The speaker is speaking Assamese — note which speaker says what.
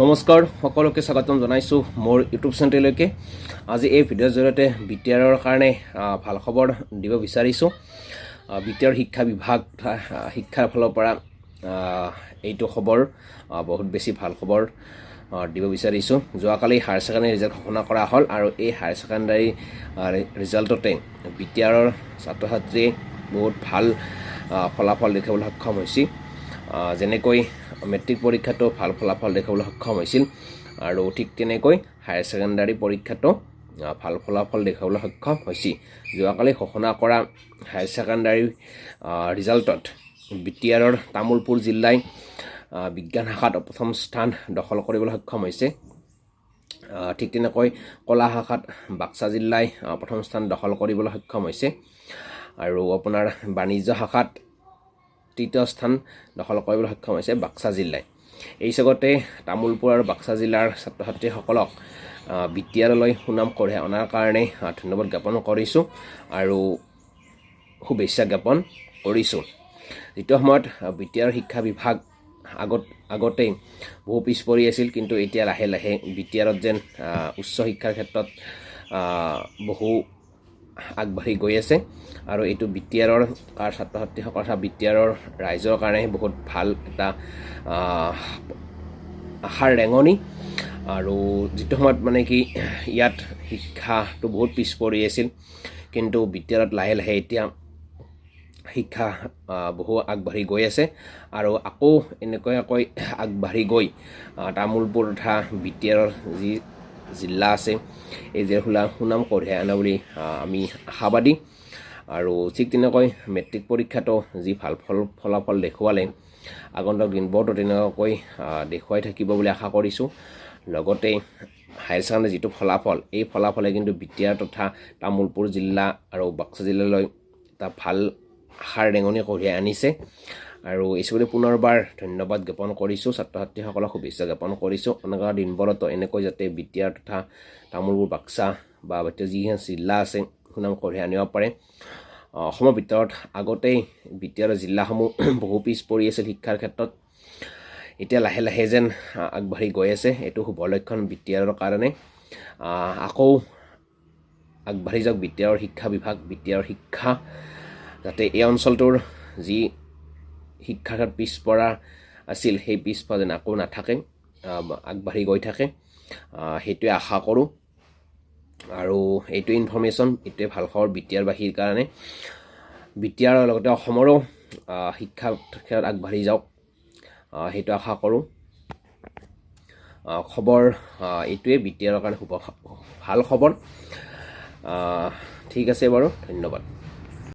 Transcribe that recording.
Speaker 1: নমস্কাৰ সকলোকে স্বাগতম জনাইছো মোৰ ইউটিউব চেনেললৈকে। আজি এই ভিডিঅ'ৰ জৰিয়তে বিটিআৰৰ কাৰণে ভাল খবৰ দিব বিচাৰিছো। বিটিআৰ শিক্ষা বিভাগ শিক্ষাৰ ফালৰ পৰা এইটো খবৰ বহুত বেছি ভাল খবৰ দিব বিচাৰিছো। যোৱাকালি হায়াৰ ছেকেণ্ডাৰী ৰিজাল্ট ঘোষণা কৰা হ'ল আৰু এই হায়াৰ ছেকেণ্ডাৰী ৰিজাল্টতে বিটিআৰৰ ছাত্ৰ ছাত্ৰীয়ে বহুত ভাল ফলাফল দেখাবলৈ সক্ষম হৈছে। যেনেকৈ মেট্ৰিক পৰীক্ষাটো ভাল ফলাফল দেখাবলৈ সক্ষম হৈছিল আৰু ঠিক তেনেকৈ হায়াৰ ছেকেণ্ডাৰী পৰীক্ষাটো ভাল ফলাফল দেখাবলৈ সক্ষম হৈছিল। যোৱাকালি ঘোষণা কৰা হায়াৰ ছেকেণ্ডাৰী ৰিজাল্টত বিটিআৰৰ তামুলপুৰ জিলাই বিজ্ঞান শাখাত প্ৰথম স্থান দখল কৰিবলৈ সক্ষম হৈছে। ঠিক তেনেকৈ কলা শাখাত বাক্সা জিলাই প্ৰথম স্থান দখল কৰিবলৈ সক্ষম হৈছে আৰু আপোনাৰ বাণিজ্য শাখাত তৃতীয় স্থান দখল কৰিবলৈ সক্ষম হৈছে বাক্সা জিলাই। এই জগতে তামুলপুৰ আৰু বাক্সা জিলাৰ ছাত্ৰ ছাত্ৰীসকলক বিটিআৰলৈ সুনাম কঢ়িয়াই অনাৰ কাৰণে ধন্যবাদ জ্ঞাপন কৰিছোঁ আৰু শুভেচ্ছা জ্ঞাপন কৰিছোঁ। যিটো সময়ত বিটিআৰ শিক্ষা বিভাগ আগতেই বহু পিছ পৰি আছিল, কিন্তু এতিয়া লাহে লাহে বিটিআৰত যেন উচ্চ শিক্ষাৰ ক্ষেত্ৰত বহু আগবাঢ়ি গৈ আছে আৰু এইটো বিটিআৰৰ ছাত্ৰ ছাত্ৰীসকল তথা বিটিআৰৰ ৰাইজৰ কাৰণে বহুত ভাল এটা আশাৰ ৰেঙনি। আৰু যিটো সময়ত মানে কি ইয়াত শিক্ষাটো বহুত পিছ পৰি আছিল, কিন্তু বিটিআৰত লাহে লাহে এতিয়া শিক্ষা বহু আগবাঢ়ি গৈ আছে আৰু আকৌ এনেকুৱাকৈ আগবাঢ়ি গৈ তামুলপুৰ তথা বিটিআৰৰ যি জিলা আছে এই জিলাখোলা সুনাম কঢ়িয়াই আনে বুলি আমি আশাবাদী। আৰু ঠিক তেনেকৈ মেট্ৰিক পৰীক্ষাটো যি ভাল ফলাফল দেখুৱালে আগন্তুক দিনবোৰতো তেনেকুৱাকৈ দেখুৱাই থাকিব বুলি আশা কৰিছোঁ। লগতে হায়াৰ ছেকেণ্ডাৰী যিটো ফলাফল, এই ফলাফলে কিন্তু বিটিআৰ তথা তামুলপুৰ জিলা আৰু বাক্সা জিলালৈ এটা ভাল আশাৰ ৰেঙনি কঢ়িয়াই আনিছে আৰু এইচবুলি পুনৰবাৰ ধন্যবাদ জ্ঞাপন কৰিছোঁ, ছাত্ৰ ছাত্ৰীসকলক শুভেচ্ছা জ্ঞাপন কৰিছোঁ। অনাগত দিনবোৰতো এনেকৈ যাতে বিটিআৰ তথা তামুলপুৰ বাক্সা বা যিখন জিলা আছে সুনাম কঢ়িয়াই আনিব পাৰে। অসমৰ ভিতৰত আগতেই বিটিআৰৰ জিলাসমূহ বহু পিছ পৰি আছিল শিক্ষাৰ ক্ষেত্ৰত, এতিয়া লাহে লাহে যেন আগবাঢ়ি গৈ আছে। এইটো শুভ লক্ষণ বিটিআৰৰ কাৰণে। আকৌ আগবাঢ়ি যাওক বিটিআৰৰ শিক্ষা বিভাগ, বিটিআৰৰ শিক্ষা, যাতে এই অঞ্চলটোৰ যি শিক্ষাৰ ক্ষেত্ৰত পিছপৰা আছিল সেই পিছপৰা যেন আকৌ নাথাকে, আগবাঢ়ি গৈ থাকে, সেইটোৱে আশা কৰোঁ। আৰু এইটো ইনফৰ্মেশ্যন, এইটোৱে ভাল খবৰ বিটিআৰবাসীৰ কাৰণে। বিটিআৰৰ লগতে অসমৰো শিক্ষা ক্ষেত্ৰত আগবাঢ়ি যাওক, সেইটো আশা কৰোঁ। খবৰ এইটোৱে বিটিআৰৰ কাৰণে ভাল খবৰ। ঠিক আছে বাৰু, ধন্যবাদ।